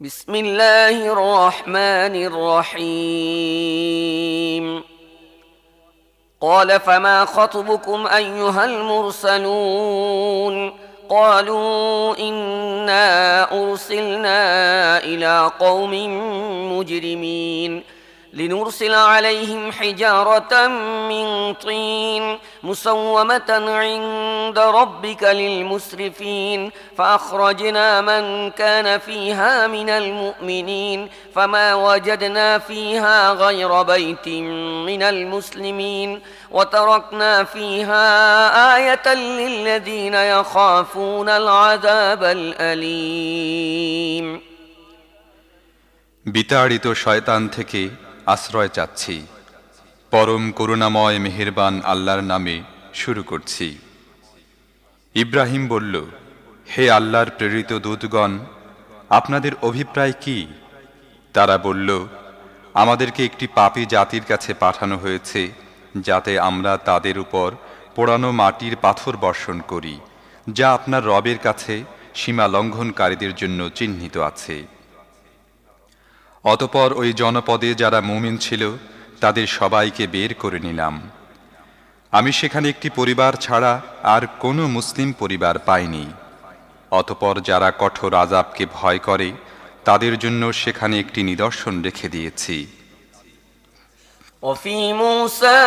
بسم الله الرحمن الرحيم قال فما خطبكم أيها المرسلون قالوا إنا أرسلنا إلى قوم مجرمين لنرسل عليهم حجارة من طين مسومة عند ربك للمسرفين فأخرجنا من كان فيها من المؤمنين فما وجدنا فيها غير بيت من المسلمين وتركنا فيها آية للذين يخافون العذاب الأليم বিতাড়িত শয়তান থেকে আশ্রয় চাচ্ছি। পরম করুণাময় মেহেরবান আল্লাহর নামে শুরু করছি। ইব্রাহিম বলল, হে আল্লাহর প্রেরিত দূতগণ, আপনাদের অভিপ্রায় কি? তারা বলল, আমাদেরকে একটি পাপী জাতির কাছে পাঠানো হয়েছে, যাতে আমরা তাদের উপর পোড়ানো মাটির পাথর বর্ষণ করি, যা আপনার রবের কাছে সীমা লঙ্ঘনকারীদের জন্য চিহ্নিত আছে। অতঃপর ওই জনপদে যারা মুমিন ছিল তাদের সবাইকে বের করে নিলাম। আমি সেখানে একটি পরিবার ছাড়া আর কোনো মুসলিম পরিবার পাইনি। অতঃপর যারা কঠোর আযাবকে ভয় করে তাদের জন্য সেখানে একটি নিদর্শন রেখে দিয়েছি। وفي موسى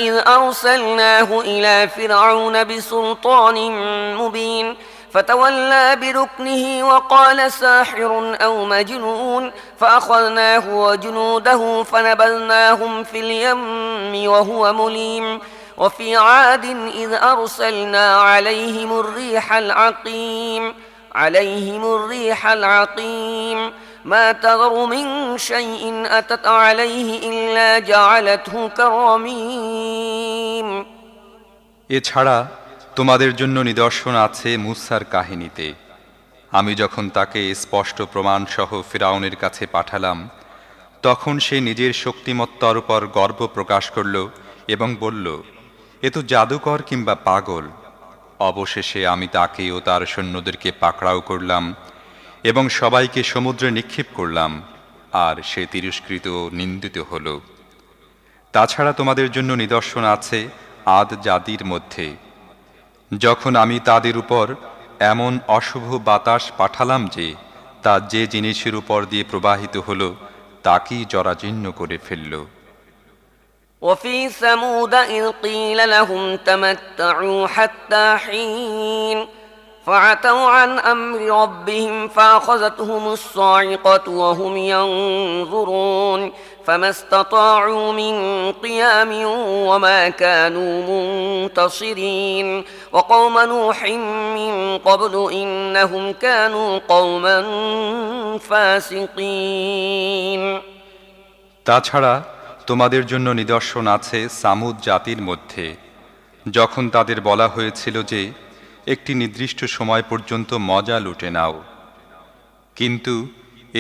إذ أرسلناه إلى فرعون بسلطان مبين فتولى بركنه وقال ساحر أو مجنون فأخذناه وجنوده فنبذناهم في اليم وهو مليم وفي عاد إذ أرسلنا عليهم الريح العقيم ما تذر من شيء أتت عليه إلا جعلته كالرميم এছাড়া তোমাদের জন্য নিদর্শন আছে মূসার কাহিনীতে। আমি যখন তাকে স্পষ্ট প্রমাণসহ ফিরাউনের কাছে পাঠালাম, তখন সে নিজের শক্তিমত্তার উপর গর্ব প্রকাশ করল এবং বলল, এ তো জাদুকর কিংবা পাগল। অবশেষে আমি তাকে ও তার সৈন্যদেরকে পাকড়াও করলাম এবং সবাইকে সমুদ্রে নিক্ষেপ করলাম, আর সে তিরস্কৃত ও নিন্দিত হল। তাছাড়া তোমাদের জন্য নিদর্শন আছে আদ জাতির মধ্যে। যখন আমি তাদের উপর এমন অশুভ বাতাস পাঠালাম যে তা যে জিনিসের উপর দিয়ে প্রবাহিত হলো তাকেই জরাজীর্ণ করে ফেলল। وفي ثمود إذ قيل لهم تمتعوا حتى حين فعتوا عن أمر ربهم فأخذتهم الصاعقة وهم ينظرون فما استطاعوا من قيام وما كانوا منتصرين وقوم نوح من قبل إنهم كانوا قوما فاسقين তাছাড়া তোমাদের জন্য নিদর্শন আছে সামুদ জাতির মধ্যে। যখন তাদের বলা হয়েছিল যে একটি নির্দিষ্ট সময় পর্যন্ত মজা লুটে নাও, কিন্তু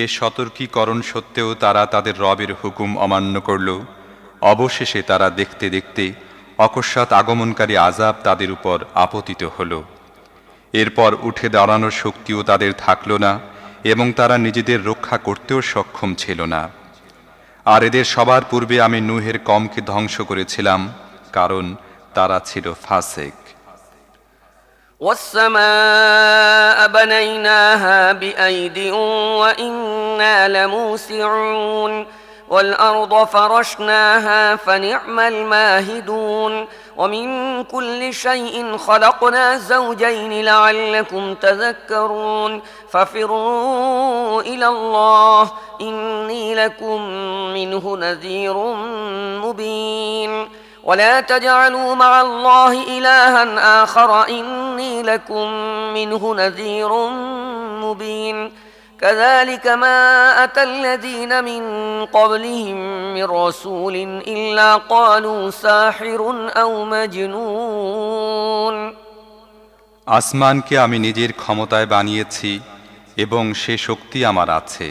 এ সতর্কীকরণ সত্ত্বেও তারা তাদের রবের হুকুম অমান্য করল। অবশেষে তারা দেখতে দেখতে অকস্মাৎ আগমনকারী আযাব তাদের উপর আপতিত হল। এরপর উঠে দাঁড়ানোর শক্তিও তাদের থাকল না এবং তারা নিজেদের রক্ষা করতেও সক্ষম ছিল না। আর এদের সবার পূর্বে আমি নূহের কওমকে ধ্বংস করেছিলাম, কারণ তারা ছিল ফাসিক। والسماء بنيناها بأيد وإنا لموسعون والأرض فرشناها فنعم الماهدون ومن كل شيء خلقنا زوجين لعلكم تذكرون ففروا إلى الله إني لكم منه نذير مبين ولا تجعلوا مع الله إلها آخر إني لكم منه نذير مبين كذلك ما أتى الذين من قبلهم من رسول إلا قالوا ساحر أو مجنون আসমানকে আমি নিজের ক্ষমতায় বানিয়েছি এবং সে শক্তি আমার আছে।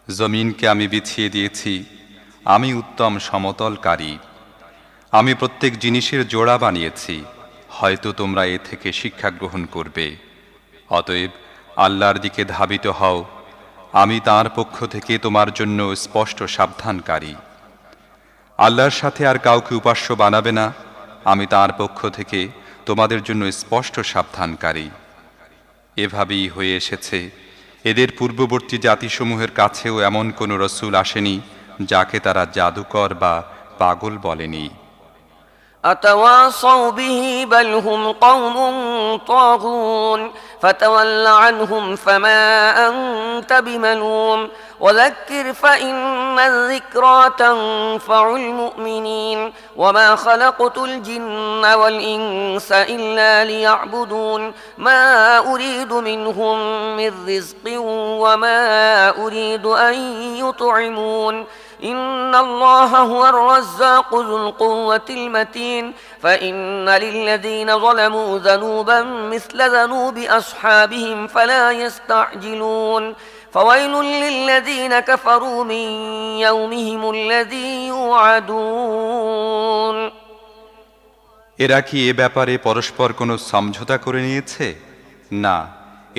জমিনকে আমি বিছিয়ে দিয়েছি, আমি উত্তম সমতলকারী। আমি প্রত্যেক জিনিসের জোড়া বানিয়েছি, হয়তো তোমরা এ থেকে শিক্ষা গ্রহণ করবে। অতএব আল্লাহর দিকে ধাবিত হও, আমি তাঁর পক্ষ থেকে তোমার জন্য স্পষ্ট সাবধানকারী। আল্লাহর সাথে আর কাউকে উপাস্য বানাবে না, আমি তাঁর পক্ষ থেকে তোমাদের জন্য স্পষ্ট সাবধানকারী। এভাবেই হয়ে এসেছে, এদের পূর্ববর্তী জাতিসমূহের কাছেও এমন কোনো রসূল আসেনি যাকে তারা জাদুকর বা পাগল বলেনি। أتواصوا به بل هم قوم طاغون فتول عنهم فما أنت بملوم وذكر فإن الذكرى تنفع المؤمنين وما خلقت الجن والإنس إلا ليعبدون ما أريد منهم من رزق وما أريد أن يطعمون إن الله هو الرزاق ذو القوة المتين فإن للذين ظلموا ذنوبا مثل ذنوب أصحابهم فلا يستعجلون فويل للذين كفروا من يومهم الذي يوعدون এরা কি এ ব্যাপারে পরস্পর কোনো সমঝোতা করে নিয়েছে? না,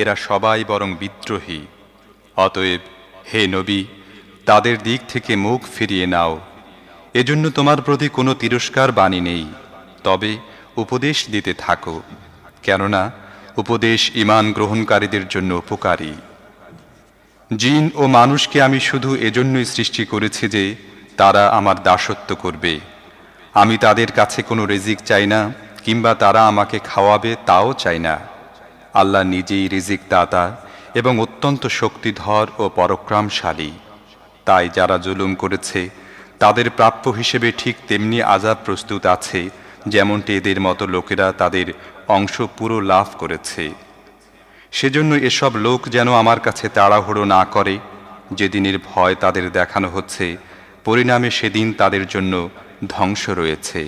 এরা সবাই বরং বিদ্রোহী। অতএব হে নবী, তাদের দিক থেকে মুখ ফিরিয়ে নাও। এজন্য তোমার প্রতি কোনো তিরস্কার বাণী নেই, তবে উপদেশ দিতে থাকো, কেননা উপদেশ ঈমান গ্রহণকারীদের জন্য উপকারী। জিন ও মানুষকে আমি শুধু এজন্যই সৃষ্টি করেছি যে তারা আমার দাসত্ব করবে। আমি তাদের কাছে কোনো রিজিক চাই না, কিংবা তারা আমাকে খাওয়াবে তাও চাই না। আল্লাহ নিজেই রিজিক দাতা এবং অত্যন্ত শক্তিধর ও পরাক্রমশালী। তাই যারা জুলুম করেছে তাদের প্রাপ্য হিসেবে ঠিক তেমনি আযাব প্রস্তুত আছে, যেমনটি এদের মতো লোকেরা তাদের অংশ পুরো লাভ করেছে। সেজন্য এসব লোক যেন আমার কাছে তাড়াহুড়ো না করে। যেদিনের ভয় তাদের দেখানো হচ্ছে, পরিণামে সেদিন তাদের জন্য ধ্বংস রয়েছে।